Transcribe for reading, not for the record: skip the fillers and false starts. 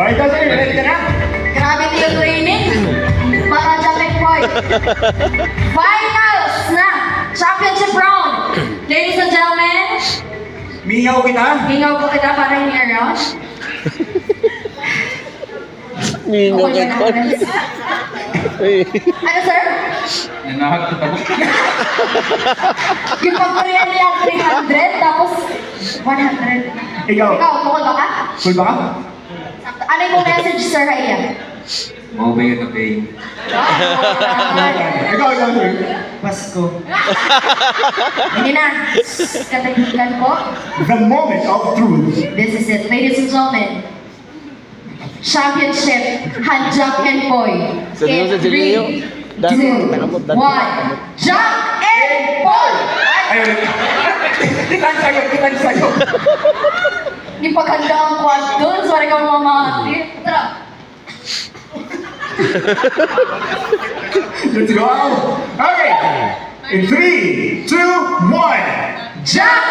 Oh, ikaw sir, ready ka na? Grabe yung training. Para Jacket Boy. Finals na! Championship round! Ladies and gentlemen, Mingaw kita. hingaw po kita para hindi around. Mingaw Okay ka. na. Ano sir? Nanahag ko tabo. Yung pag-Korean niya 300 tapos 100. Ikaw. Ikaw, bukod ba ka? Cool ba ka? Ano yung message sir Haya? Mau ba yung tabi? Ikaw sir. Pasko. Hindi na. Katagigan po. The moment of truth. This is it, ladies and gentlemen. Championship, Hanjak and Boy. Seryoso, In Jelio? 3, 2, 1, Jack and Boy! Ayun. Kitan sa'yo, kitan sa'yo. Hindi pagkanda ang quad doon, sorry ka mamahati. Tara. Let's go. Okay. In 3, 2, 1. Jack